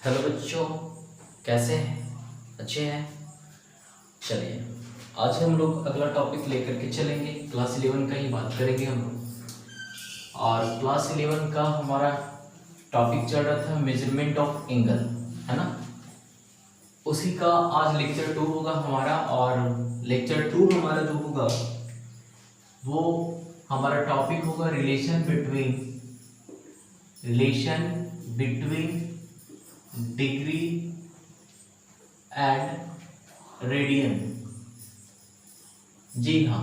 Hello बच्चों, कैसे हैं? अच्छे हैं। चलिए, आज हम लोग अगला टॉपिक लेकर के चलेंगे। क्लास 11 का ही बात करेंगे हम लोग। और क्लास 11 का हमारा टॉपिक चल रहा था मेजरमेंट ऑफ एंगल, है ना। उसी का आज लेक्चर 2 होगा हमारा। और लेक्चर 2 हमारा जो होगा वो हमारा टॉपिक होगा relation between degree and radian. जी हाँ,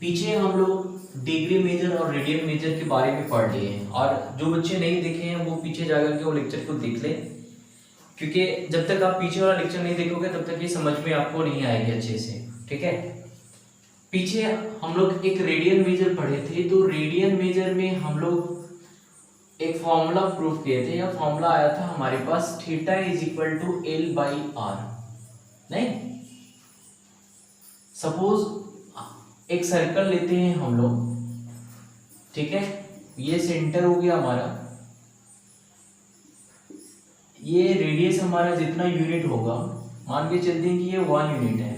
पीछे हम लोग डिग्री मेजर और रेडियन मेजर के बारे में पढ़ लिए हैं। और जो बच्चे नहीं देखे हैं वो पीछे जाकर के वो लेक्चर को देख लें, क्योंकि जब तक आप पीछे वाला लेक्चर नहीं देखोगे तब तक ये समझ में आपको नहीं आएगी अच्छे से। ठीक है, पीछे हम लोग एक रेडियन मेजर पढ़े थे। तो रेडियन मेजर में हम लोग एक फॉर्मूला प्रूफ किए थे। यह फॉर्मूला आया था हमारे पास, theta is equal to L by R. नहीं, सपोज एक सर्कल लेते हैं हम लोग, ठीक है। ये सेंटर हो गया हमारा, ये रेडियस हमारा जितना यूनिट होगा, मान के चलते हैं कि ये 1 यूनिट है,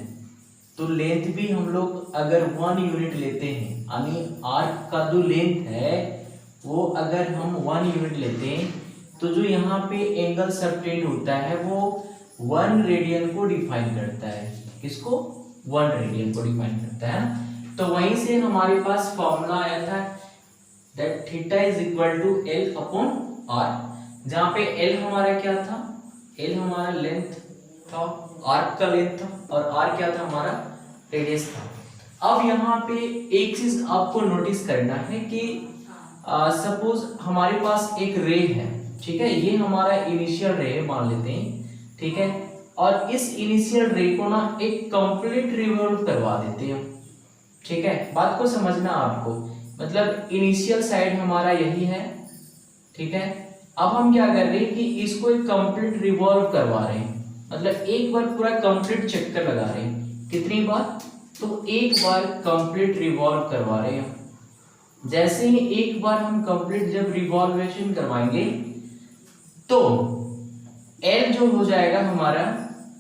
तो लेंथ भी हम लोग अगर 1 यूनिट लेते हैं, यानी आर्क का जो लेंथ है वो अगर हम 1 यूनिट लेते हैं, तो जो यहाँ पे एंगल सबटेंड होता है वो 1 रेडियन को डिफाइन करता है। किसको? 1 रेडियन को डिफाइन करता है। तो वहीं से हमारे पास फॉर्मूला आया था that theta is equal to l upon r, जहाँ पे एल हमारा क्या था? एल हमारा लेंथ था, आर्क का लेंथ था, और आर क्या था? हमारा रेडियस था। अब यहाँ पे एक चीज आपको नोटिस करना है कि सपोज हमारे पास एक रे है, ठीक है। ये हमारा इनिशियल रे है मान लेते हैं, ठीक है। और इस इनिशियल रे को ना एक कंप्लीट रिवॉल्व करवा देते हैं, ठीक है। बात को समझना आपको, मतलब इनिशियल साइड हमारा यही है, ठीक है। अब हम क्या कर रहे हैं कि इसको एक कंप्लीट रिवॉल्व करवा रहे हैं, मतलब एक बार पूरा कंप्लीट चक्कर लगा रहे हैं। कितनी बार? तो एक बार कंप्लीट रिवॉल्व करवा रहे हैं। जैसे ही एक बार हम कंप्लीट जब रिवॉल्वेशन करवाएंगे तो L जो हो जाएगा हमारा,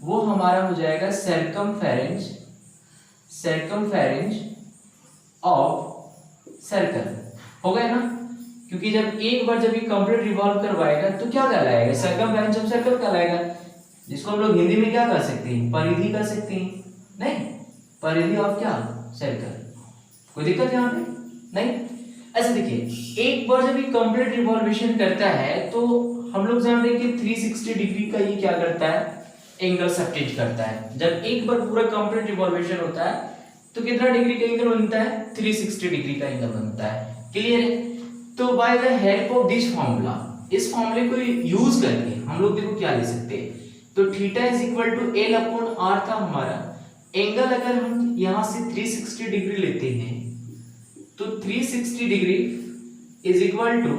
वो हमारा हो जाएगा सरकमफेरेंस ऑफ सर्कल। हो गया ना, क्योंकि जब एक बार जब ये कंप्लीट रिवॉल्व करवाएगा तो क्या कहलाएगा? सरकमफेरेंस ऑफ सर्कल कहलाएगा, जिसको हम लोग हिंदी में क्या कर सकते हैं? परिधि कर सकते हैं। नहीं, परिधि ऑफ क्या? सर्कल। कोई दिक्कत यहाँ पे नहीं। ऐसे देखिए, एक बार जब ये कंप्लीट रिवॉल्वेशन करता है तो हम लोग जान रहे हैं कि 360 डिग्री का ये क्या करता है? एंगल सबटेंड करता है। जब एक बार पूरा कंप्लीट रिवॉल्वेशन होता है तो कितना डिग्री का एंगल बनता है? 360 डिग्री का एंगल बनता है। क्लियर है? तो by the help of this formula, इस फॉर्मूले को यूज करके हम लोग देखो क्या ले सकते हैं। तो theta is equal to l upon r था हमारा। एंगल अगर हम यहां से 360 डिग्री लेते हैं तो 360 डिग्री इज इक्वल टू,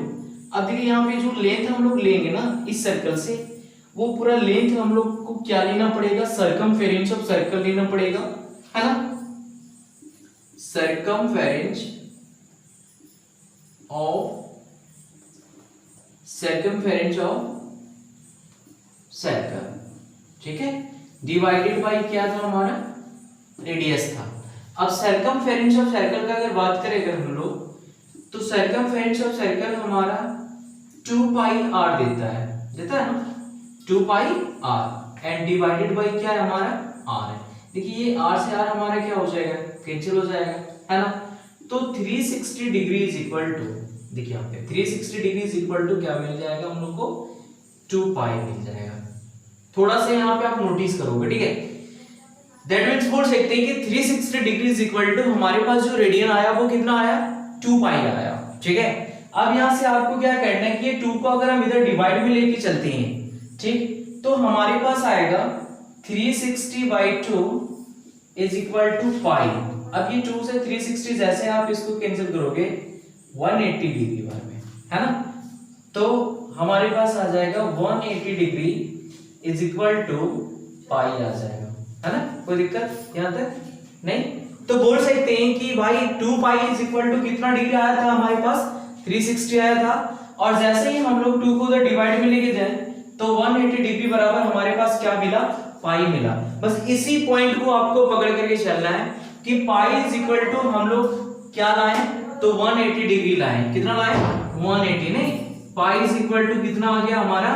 अब देखिए यहाँ पे जो लेंथ हम लोग लेंगे ना इस सर्कल से, वो पूरा लेंथ हम लोग को क्या लेना पड़ेगा? सरकमफेरेंस ऑफ सर्कल लेना पड़ेगा, है ना। सरकमफेरेंस ऑफ सर्कल, ठीक है, डिवाइडेड बाय क्या था हमारा? रेडियस था। अब सरकमफेरेंस ऑफ सर्कल का अगर बात करें अगर हम लोग, तो सरकमफेरेंस ऑफ सर्कल हमारा 2 पाई आर देता है ना, 2 पाई आर, एंड डिवाइडेड बाय क्या है हमारा? आर है। देखिए ये आर से आर हमारा क्या हो जाएगा? कैंसिल हो जाएगा, है ना। तो 360 डिग्री इज इक्वल टू, देखिए यहाँ पे 360 डिग्री इज इक्वल टू क्या मिल जाएगा हम लोग को? 2 पाई मिल जाएगा। थोड़ा सा यहाँ पे आप नोटिस करोगे, ठीक है। दैट मींस बोल सकते हैं कि 360 डिग्री इज इक्वल टू हमारे पास जो रेडियन आया वो कितना आया? 2 पाई आया, ठीक है। अब यहां से आपको क्या करना है कि ये 2 को अगर हम इधर डिवाइड में लेके चलते हैं, ठीक, तो हमारे पास आएगा 360/2 इज इक्वल टू पाई। अब ये 2 से 360 जैसे आप इसको कैंसिल करोगे 180 डिग्री बार में, है ना, तो हमारे पास आ जाएगा 180 डिग्री इज इक्वल टू पाई आ जाएगा, है ना। कोई दिक्कत यहां तक नहीं? तो बोल सकते हैं कि भाई 2 पाई इज इक्वल टू कितना डिग्री आया था हमारे पास? 360 आया था। और जैसे ही हम लोग 2 को उधर डिवाइड में लेके जाए तो 180 डिग्री बराबर हमारे पास क्या मिला, पाई मिला। बस इसी पॉइंट को आपको पकड़ करके चलना है कि पाई इज इक्वल टू हम लोग क्या लाए, तो 180 डिग्री लाए। कितना लाए, 180, नहीं, पाई इज इक्वल टू कितना आ गया हमारा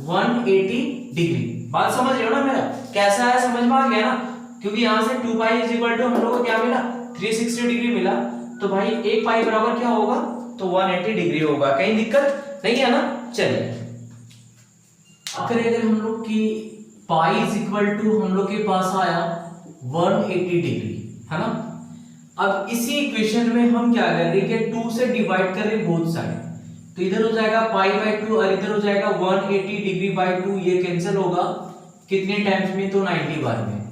180 डिग्री। बात समझ रहे हो ना मेरा, कैसा है, समझ में आ गया ना, क्योंकि यहां से 2 पाई इज इक्वल टू हम लोग को क्या मिला, 360 डिग्री मिला। तो भाई 1 पाई बराबर क्या होगा, तो 180 डिग्री होगा। कहीं दिक्कत नहीं है ना। चलिए अगर हम लोग की पाई इज इक्वल टू हम लोग के पास आया 180 डिग्री, है ना। अब इसी इक्वेशन में हम क्या कर रहे हैं, 2 से डिवाइड कर रहे बोथ साइड, तो इधर हो जाएगा पाई बाय 2 और इधर हो जाएगा 180 डिग्री बाय 2। ये कैंसिल होगा कितने टाइम्स में, तो 90 बार में।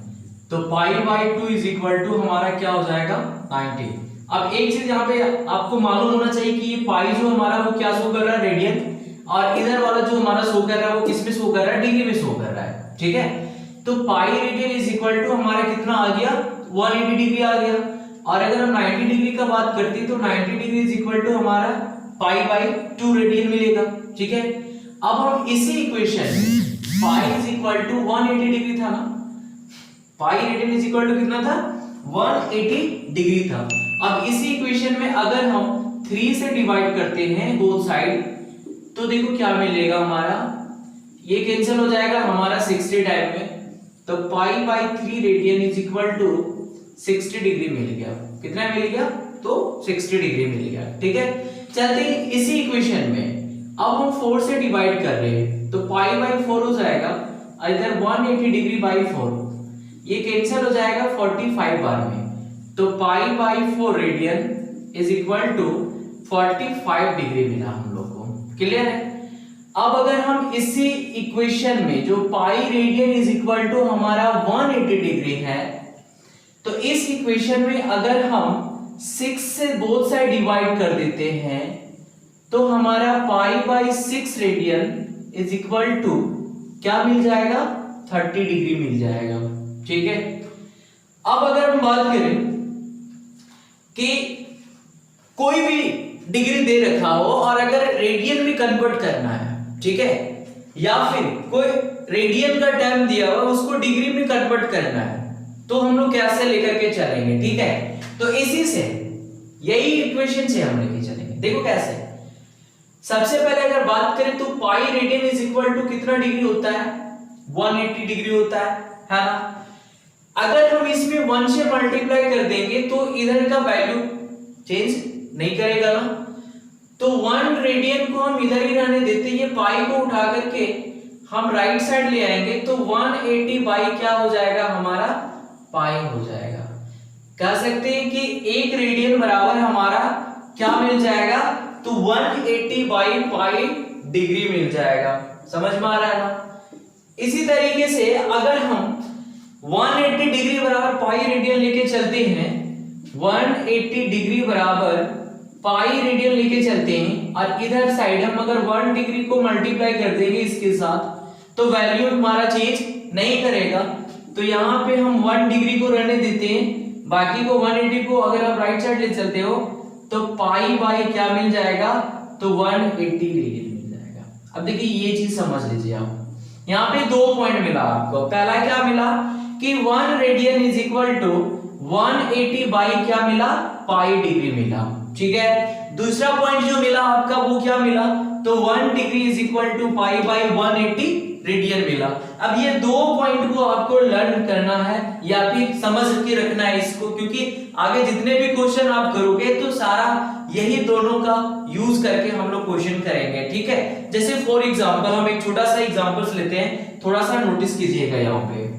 तो pi by 2 is equal to हमारा क्या हो जाएगा 90। अब एक चीज यहाँ पे आपको मालूम होना चाहिए कि ये पाई जो हमारा वो क्या शो कर रहा है, रेडियन, और इधर वाला जो हमारा शो कर रहा है वो किस में शो कर रहा है, डिग्री में शो कर रहा है, ठीक है। तो pi radian is equal to हमारा कितना आ गया, 180 डिग्री आ गया। और अगर हम 90 डिग्री का बात करते हैं तो 90 डिग्री इज इक्वल टू हमारा पाई बाय 2 रेडियन मिलेगा, ठीक है। अब हम इसी इक्वेशन में pi is equal to 180 degree था ना, pi radian is equal to कितना था, 180 डिग्री था। अब इसी इक्वेशन में अगर हम 3 से डिवाइड करते हैं बोथ साइड, तो देखो क्या मिलेगा हमारा, ये कैंसिल हो जाएगा हमारा 60 टाइप में। तो pi by 3 radian is equal to 60 degree मिल गया। कितना मिल गया, तो 60 डिग्री मिल गया, ठीक है। चलते हैं इसी इक्वेशन में, अब हम 4 से डिवाइड कर रहे हैं, तो पाई बाय 4 हो जाएगा, इधर 180 डिग्री बाय 4, ये कैंसिल हो जाएगा 45 बार में। तो pi by 4 radian is equal to 45 degree मिला हम लोग को। क्लियर है। अब अगर हम इसी इक्वेशन में जो pi radian is equal to हमारा 180 डिग्री है, तो इस इक्वेशन में अगर हम 6 से बोथ साइड डिवाइड कर देते हैं, तो हमारा pi by 6 radian is equal to क्या मिल जाएगा, 30 डिग्री मिल जाएगा, ठीक है। अब अगर हम बात करें कि कोई भी डिग्री दे रखा हो और अगर रेडियन में कन्वर्ट करना है, ठीक है, या फिर कोई रेडियन का टर्म दिया हुआ उसको डिग्री में कन्वर्ट करना है, तो हम लोग कैसे लेकर के चलेंगे, ठीक है। तो इसी से यही इक्वेशन से हम लेके चलेंगे। देखो कैसे, सबसे पहले अगर बात करें तो pi radian is equal to कितना डिग्री होता है, 180 डिग्री होता है ना। अगर हम इसमें 1 से मल्टीप्लाई कर देंगे तो इधर का वैल्यू चेंज नहीं करेगा ना, तो 1 रेडियन को हम इधर ही रहने देते हैं, ये पाई को उठा करके हम राइट साइड ले आएंगे, तो 180 बाई क्या हो जाएगा हमारा, पाई हो जाएगा। कह सकते हैं कि 1 रेडियन बराबर हमारा क्या मिल जाएगा, तो 180 बाई पाई डिग्री मिल जाएगा। समझ में आ रहा है ना। इसी तरीके से अगर हम 180 डिग्री बराबर पाई रेडियन लेके चलते हैं, 180 डिग्री बराबर पाई रेडियन लेके चलते हैं, और इधर साइड हम अगर 1 डिग्री को मल्टीप्लाई कर देंगे इसके साथ, तो वैल्यू हमारा चेंज नहीं करेगा। तो यहाँ पे हम 1 डिग्री को रहने देते हैं, बाकी को 180 को अगर आप राइट साइड ले चलते हो तो पाई बाई क्या मिल जाएगा, तो 180 रेडियन मिल जाएगा। अब देखिए ये चीज समझ लीजिए आप, यहाँ पे 2 पॉइंट मिला आपको। पहला क्या मिला कि 1 radian is equal to 180 by क्या मिला, पाई डिग्री मिला, ठीक है। दूसरा पॉइंट जो मिला आपका वो क्या मिला, तो 1 degree is equal to pi by 180 radian मिला। अब ये 2 पॉइंट को आपको लर्न करना है या फिर समझ के रखना है इसको, क्योंकि आगे जितने भी क्वेश्चन आप करोगे तो सारा यही दोनों का यूज करके हम लोग क्वेश्चन करेंगे, ठीक है। जैसे फॉर एग्जांपल हम एक छोटा सा एग्जांपल्स लेते हैं, थोड़ा सा नोटिस कीजिएगा यहाँ पे।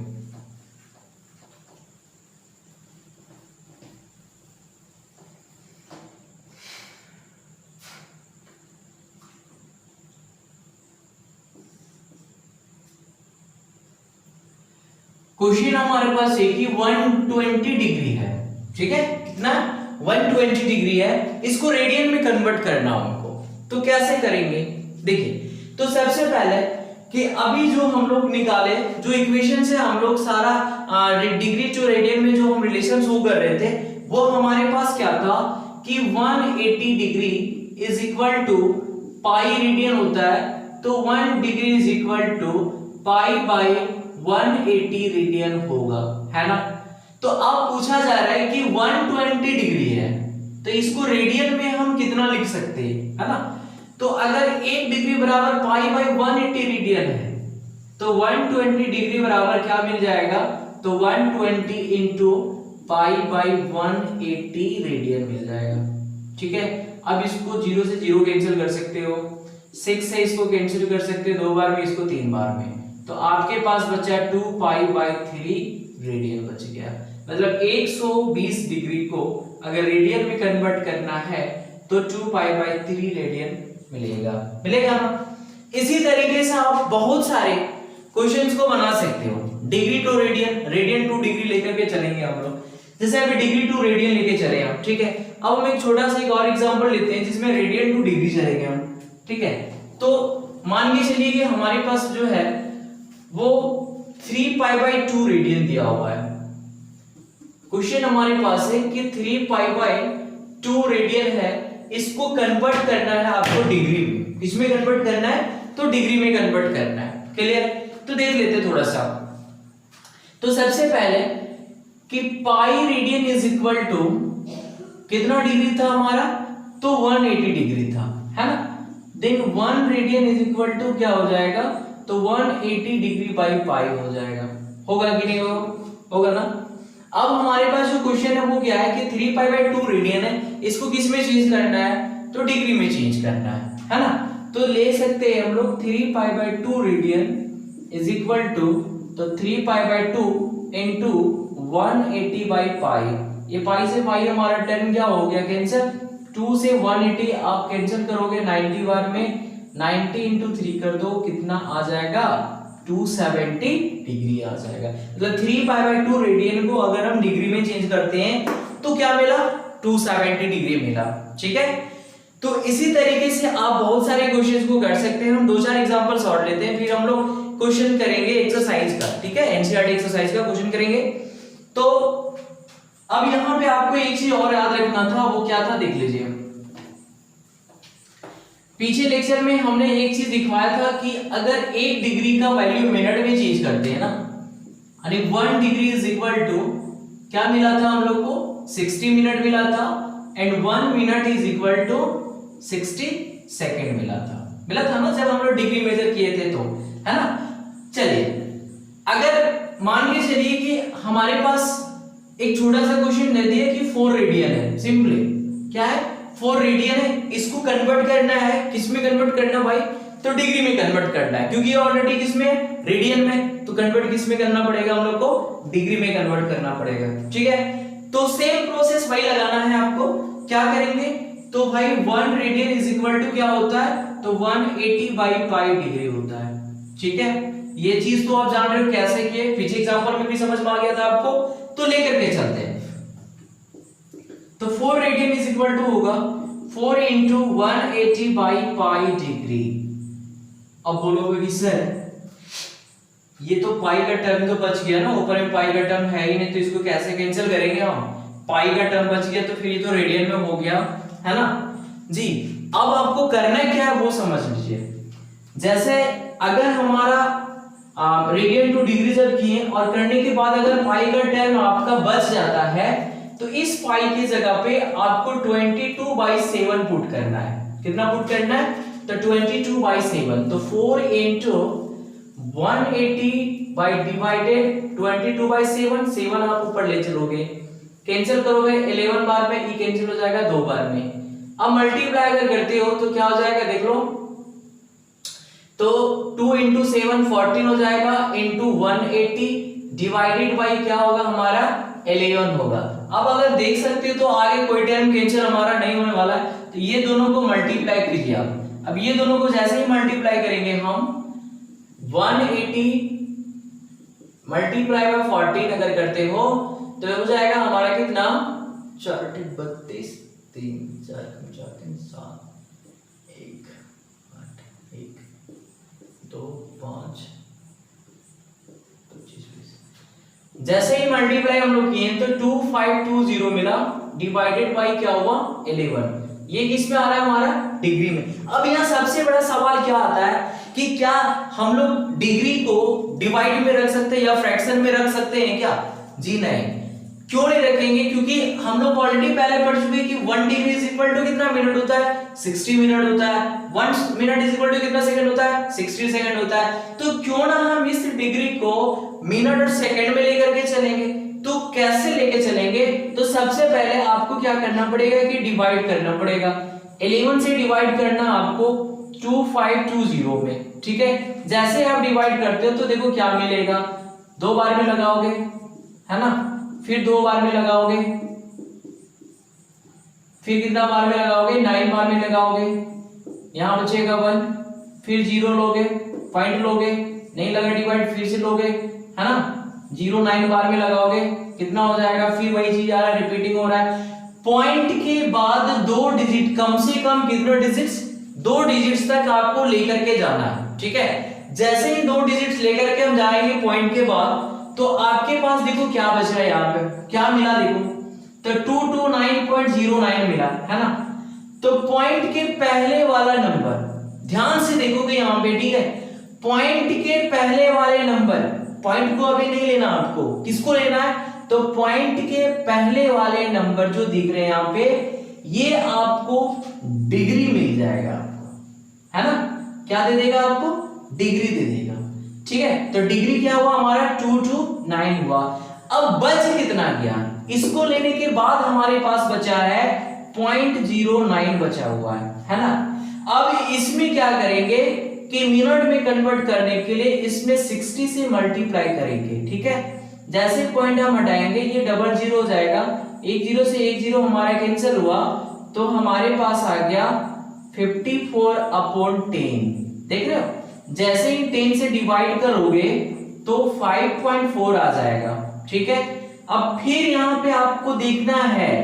क्वेश्चन हमारे पास है कि 120 डिग्री है, ठीक है, कितना 120 डिग्री है, इसको रेडियन में कन्वर्ट करना हमको, तो कैसे करेंगे। देखिए तो सबसे पहले कि अभी जो हम लोग निकाले जो इक्वेशन से हम लोग सारा डिग्री जो रेडियन में जो हम रिलेशन शो कर रहे थे, वो हमारे पास क्या था कि 180 degree is equal to pi radian होता है, तो 1 degree is equal to pi by 180 radian होगा, है ना। तो अब पूछा जा रहा है कि 120 डिग्री है, तो इसको रेडियन में हम कितना लिख सकते हैं, है ना। तो अगर 1 डिग्री बराबर पाई बाई 180 रेडियन है, तो 120 डिग्री बराबर क्या मिल जाएगा, तो 120 इंटू पाई बाई 180 रेडियन मिल जाएगा, ठीक है। अब इसको 0 से 0 कैंसिल कर सकते हो, 6 से इसको कैंसिल कर सकते हो 2 बार में, इसको 3 बार में, तो आपके पास बचा 2 पाई बाई 3 रेडियन बच गया। मतलब 120 डिग्री को अगर रेडियन में कन्वर्ट करना है तो 2 पाई बाई 3 रेडियन मिलेगा ना। इसी तरीके से आप बहुत सारे क्वेश्चंस को बना सकते हो, degree to radian, radian to degree लेकर के चलेंगे हम लोग। जैसे अभी डिग्री टू रेडियन लेके चले हम, ठीक है। अब हम एक छोटा सा एक और एग्जांपल लेते हैं जिसमें रेडियन टू डिग्री चलेंगे हम, ठीक है। तो मान के चलिए कि हमारे पास जो है वो 3 पाई बाई 2 रेडियन दिया हुआ है। क्वेश्चन हमारे पास है कि 3 पाई बाई 2 रेडियन है, इसको कन्वर्ट करना है आपको डिग्री में। किसमें कन्वर्ट करना है, तो डिग्री में कन्वर्ट करना है। क्लियर, तो देख लेते थोड़ा सा। तो सबसे पहले कि pi radian is equal to कितना डिग्री था हमारा, तो 180 डिग्री था, है ना। Then 1 radian is equal to क्या हो जाएगा, तो 180 डिग्री बाई पाई हो जाएगा। होगा कि नहीं होगा ना। अब हमारे पास जो क्वेश्चन है वो क्या है कि 3 पाई बाई 2 रेडियन है, इसको किस में चेंज करना है, तो डिग्री में चेंज करना है ना। तो ले सकते हैं हम लोग 3 pi by 2 radian is equal to, तो 3 pi by 2 into 180 by pi, ये पाई से पाई हमारा टर्म क्या हो गया कैंसिल, 2 से 180 आप कैंसिल करोगे 90 बार में, 90 इंटू 3 कर दो, कितना आ जाएगा, 270 डिग्री आ जाएगा। मतलब 3 पाई बाई 2 रेडियन को अगर हम डिग्री में चेंज करते हैं तो क्या मिला, 270 डिग्री मिला, ठीक है। तो इसी तरीके से आप बहुत सारे क्वेश्चंस को कर सकते हैं। हम 2-4 एग्जांपल्स और लेते हैं, फिर हम लोग क्वेश्चन करेंगे एक्सरसाइज का, ठीक है, एनसीईआरटी एक्सरसाइज का क्वेश्चन करेंगे। तो अब यहां पे आपको एक चीज और याद रखना था, वो क्या था देख लीजिए। पीछे लेक्चर में हमने एक चीज दिखवाया था कि अगर 1 डिग्री का वैल्यू मिनट में चेंज करते हैं ना, यानी 1 डिग्री इज इक्वल टू क्या मिला था हम लोग को, 60 मिनट मिला था, and 1 minute is equal to 60 second मिला था ना, जब हम लोग डिग्री मेजर किए थे तो, है ना। चलिए, अगर मान के चलिए कि हमारे पास एक छोटा सा क्वेश्चन दे दिया कि 4 रेडियन है, सिंपली क्या है, 4 रेडियन है, इसको कन्वर्ट करना है, किसमें कन्वर्ट करना भाई, तो डिग्री में कन्वर्ट करना है, क्योंकि ये ऑलरेडी किसमें है, रेडियन में, तो कन्वर्ट किसमें करना पड़ेगा हम लोग को, डिग्री में कन्वर्ट करना पड़ेगा, ठीक है। तो सेम प्रोसेस वही लगाना है आपको। क्या करेंगे, तो भाई 1 रेडियन इज इक्वल टू क्या होता है, तो 180 बाई पाई डिग्री होता है, ठीक है। ये चीज तो आप जान रहे हो कैसे किए, पीछे एग्जांपल में भी समझ में आ गया था आपको, तो लेकर के चलते हैं। तो 4 रेडियन इज इक्वल टू होगा 4 इंटू 180 बाई पाई डिग्री। अब बोलोगे कि सर ये तो पाई का टर्म तो बच गया ना, ऊपर में पाई का टर्म है ही नहीं, तो इसको कैसे कैंसिल करेंगे हम, पाई का टर्म बच गया तो फिर ये तो रेडियन में हो गया, है ना जी। अब आपको करना क्या है वो समझ लीजिए। जैसे अगर हमारा रेडियन टू डिग्री जब किए और करने के बाद अगर पाई का टर्म आपका बच जाता है, तो इस पाई की जगह पे आपको 22/7 पुट करना है। कितना पुट करना है, तो 22/7, तो 4 इंटू 180 बाई डिवाइडेड 22/7, 7 आप ऊपर ले चलोगे, कैंसिल करोगे 11 बार में, ई कैंसिल हो जाएगा 2 बार में। अब मल्टीप्लाई अगर करते हो तो क्या हो जाएगा देख लो, तो 2 इंटू 7 14 हो जाएगा, इंटू 180 डिवाइडेड बाई क्या होगा हमारा 11 होगा। अब अगर देख सकते हो तो आगे कोई टर्म कैंसिल हमारा नहीं होने वाला है, तो ये दोनों को मल्टीप्लाई कीजिए आप। अब ये दोनों को जैसे ही मल्टीप्लाई करेंगे हम 180 मल्टीप्लाई बाय 14 अगर करते हो तो हो जाएगा हमारा कितना, 4 32 3 4 4 3 7 1 8 1 2 5 25 20। जैसे ही मल्टीप्लाई हम लोग किए तो 2520 मिला, डिवाइडेड बाई क्या हुआ 11। ये किस में आ रहा है हमारा, डिग्री में। अब यहाँ सबसे बड़ा सवाल क्या आता है कि क्या हम लोग डिग्री को डिवाइड में रख सकते हैं या फ्रैक्शन में रख सकते हैं क्या? जी नहीं। क्यों नहीं रखेंगे? क्योंकि हम लोग ऑलरेडी पहले पढ़ चुके कि 1 डिग्री इज इक्वल टू कितना मिनट होता है? 60 मिनट होता है। 1 मिनट इज इक्वल टू कितना सेकंड होता है? 60 सेकंड होता है। तो क्यों ना हम इस डिग्री को मिनट और सेकंड में लेकर के चलेंगे। तो कैसे लेके चलेंगे? तो सबसे पहले आपको क्या करना पड़ेगा कि डिवाइड करना पड़ेगा। 11 से डिवाइड करना आपको 2520 में, ठीक है। जैसे आप डिवाइड करते हो तो देखो क्या मिलेगा, 2 बार में लगाओगे, है ना, फिर 2 बार में लगाओगे, फिर कितना बार में लगाओगे? 9 बार में लगाओगे, यहां बचेगा 1, फिर 0 लोगे, पॉइंट लोगे, नहीं लगा डिवाइड, फिर से लोगे, है ना, 0 9 बार में लगाओगे, कितना हो जाएगा? फिर वही चीज आ रहा है, रिपीटिंग हो रहा है। पॉइंट के बाद 2 डिजिट, कम से कम कितने डिजिट्स? 2 डिजिट्स तक आपको लेकर के जाना है, ठीक है। जैसे ही 2 डिजिट्स लेकर के हम जाएंगे पॉइंट के बाद, तो आपके पास देखो क्या बच रहा है, यहाँ पे क्या मिला देखो, तो 229.09 मिला, है ना। तो पॉइंट के पहले वाला नंबर ध्यान से देखोगे यहाँ पे, ठीक है, पॉइंट के पहले वाले नंबर, पॉइंट को अभी नहीं लेना आपको, किसको लेना है? तो पॉइंट के पहले वाले नंबर जो दिख रहे हैं यहाँ पे, ये आपको डिग्री मिल जाएगा आपको, है ना। क्या दे देगा आपको? डिग्री दे देगा, ठीक है। तो डिग्री क्या हुआ हमारा? 229 हुआ। अब बच कितना गया? इसको लेने के बाद हमारे पास बचा है 0.09 बचा हुआ है ना। अब इसमें क्या करेंगे कि मिनट में कन्वर्ट करने के लिए इसमें 60 से मल्टीप्लाई करेंगे, ठीक है। जैसे पॉइंट हम हटाएंगे ये डबल 0 हो जाएगा, 1 0 से 1 0 हमारा कैंसिल हुआ, तो हमारे पास आ गया 54/10। देख रहे हो, जैसे ही 10 से डिवाइड करोगे तो 5.4 आ जाएगा, ठीक है। अब फिर यहाँ पे आपको देखना है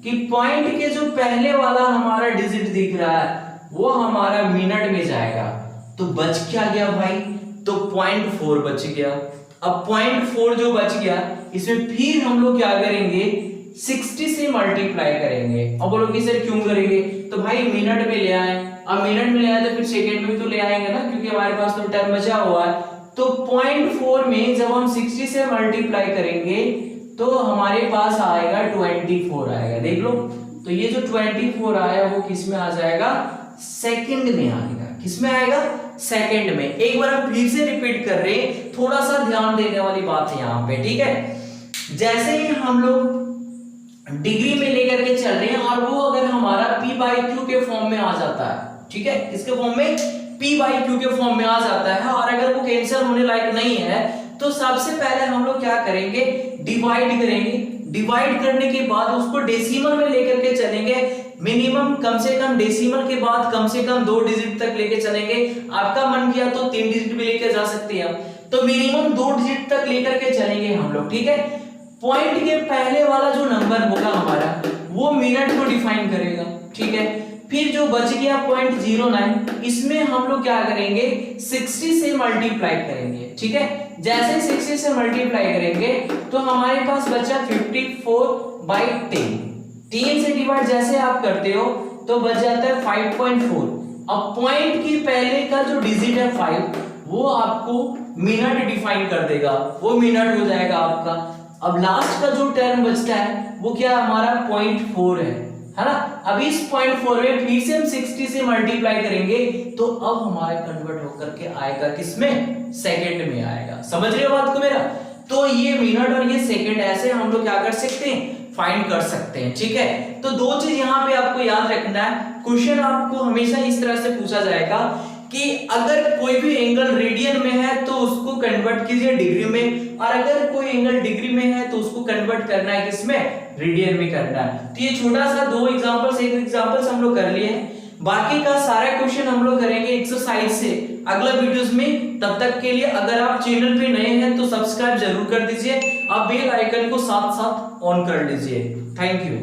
कि पॉइंट के जो पहले वाला हमारा डिजिट दिख रहा है वो हमारा मिनट में जाएगा, तो बच क्या गया भाई? तो 0.4 बच गया। अब 0.4 जो बच गया, इसमें फिर हम लोग क्या करेंगे? 60 से मल्टीप्लाई करेंगे। अब बोलोगे सर क्यों करेंगे? तो भाई मिनट में ले आए, अब मिनट में ले आए तो फिर सेकंड में भी तो ले आएंगे ना, क्योंकि हमारे पास तो टर्म बचा हुआ है। तो 0.4 में जब हम 60 से मल्टीप्लाई करेंगे तो हमारे पास आएगा 24 आएगा, देख लो। तो ये जो 24 आया वो किस में आ जाएगा? सेकंड में आएगा। किस में आएगा? सेकंड में। एक बार हम फिर से रिपीट कर रहे हैं, थोड़ा सा ध्यान देने वाली बात है यहाँ पे, ठीक है। जैसे ही हम लोग डिग्री में लेकर के चल रहे हैं और वो अगर हमारा p/q के फॉर्म में आ जाता है, ठीक है, किसके फॉर्म में? p/q के फॉर्म में आ जाता है, और अगर वो कैंसिल होने लायक नहीं है तो सबसे पहले हम लोग क्या करेंगे? डिवाइड करेंगे। डिवाइड करने के बाद उसको डेसिमल में लेकर के चलेंगे, मिनिमम कम से कम डेसिमल के बाद कम से कम 2 डिजिट तक लेके चलेंगे। आपका मन किया तो 3 डिजिट भी लेके जा सकते हैं, तो मिनिमम 2 डिजिट तक लेकर के चलेंगे हम लोग, ठीक है। पॉइंट के पहले वाला जो नंबर होगा हमारा वो मिनट को डिफाइन करेगा, ठीक है। फिर जो बच गया 0.09, इसमें हम लोग क्या करेंगे? 60 से मल्टीप्लाई करेंगे, ठीक है। जैसे 60 से मल्टीप्लाई करेंगे तो हमारे पास बचा 54/10। 3 से डिवाइड जैसे आप करते हो तो बच जाता है 5.4। अब पॉइंट के पहले का जो डिजिट है 5, वो आपको मिनट डिफाइन कर देगा, वो मिनट हो जाएगा आपका। अब लास्ट का जो टर्म बचता है वो क्या हमारा 0.4 है ना। अब इस 0.4 में फिर से हम 60 से मल्टीप्लाई करेंगे तो अब हमारा कन्वर्ट होकर के आएगा किसमें? सेकंड में आएगा। समझ रहे हो बात को मेरा? तो ये मिनट और ये सेकंड ऐसे हम लोग क्या कर सकते हैं? फाइंड कर सकते हैं, ठीक है। तो 2 चीज यहाँ पे आपको याद रखना है। क्वेश्चन आपको हमेशा इस तरह से पूछा जाएगा कि अगर कोई भी एंगल रेडियन में है तो उसको कन्वर्ट कीजिए डिग्री में, और अगर कोई एंगल डिग्री में है तो उसको कन्वर्ट करना है किसमें? रेडियन में करना है। तो ये छोटा सा 2 एग्जांपल्स, एक एग्जांपल्स हम लोग कर लिए हैं, बाकी का सारा क्वेश्चन हम लोग करेंगे एक्सरसाइज से अगला वीडियोस में। तब तक के लिए अगर आप चैनल पे नए हैं तो सब्सक्राइब जरूर कर दीजिए, आप बेल आइकन को साथ साथ ऑन कर लीजिए। Thank you.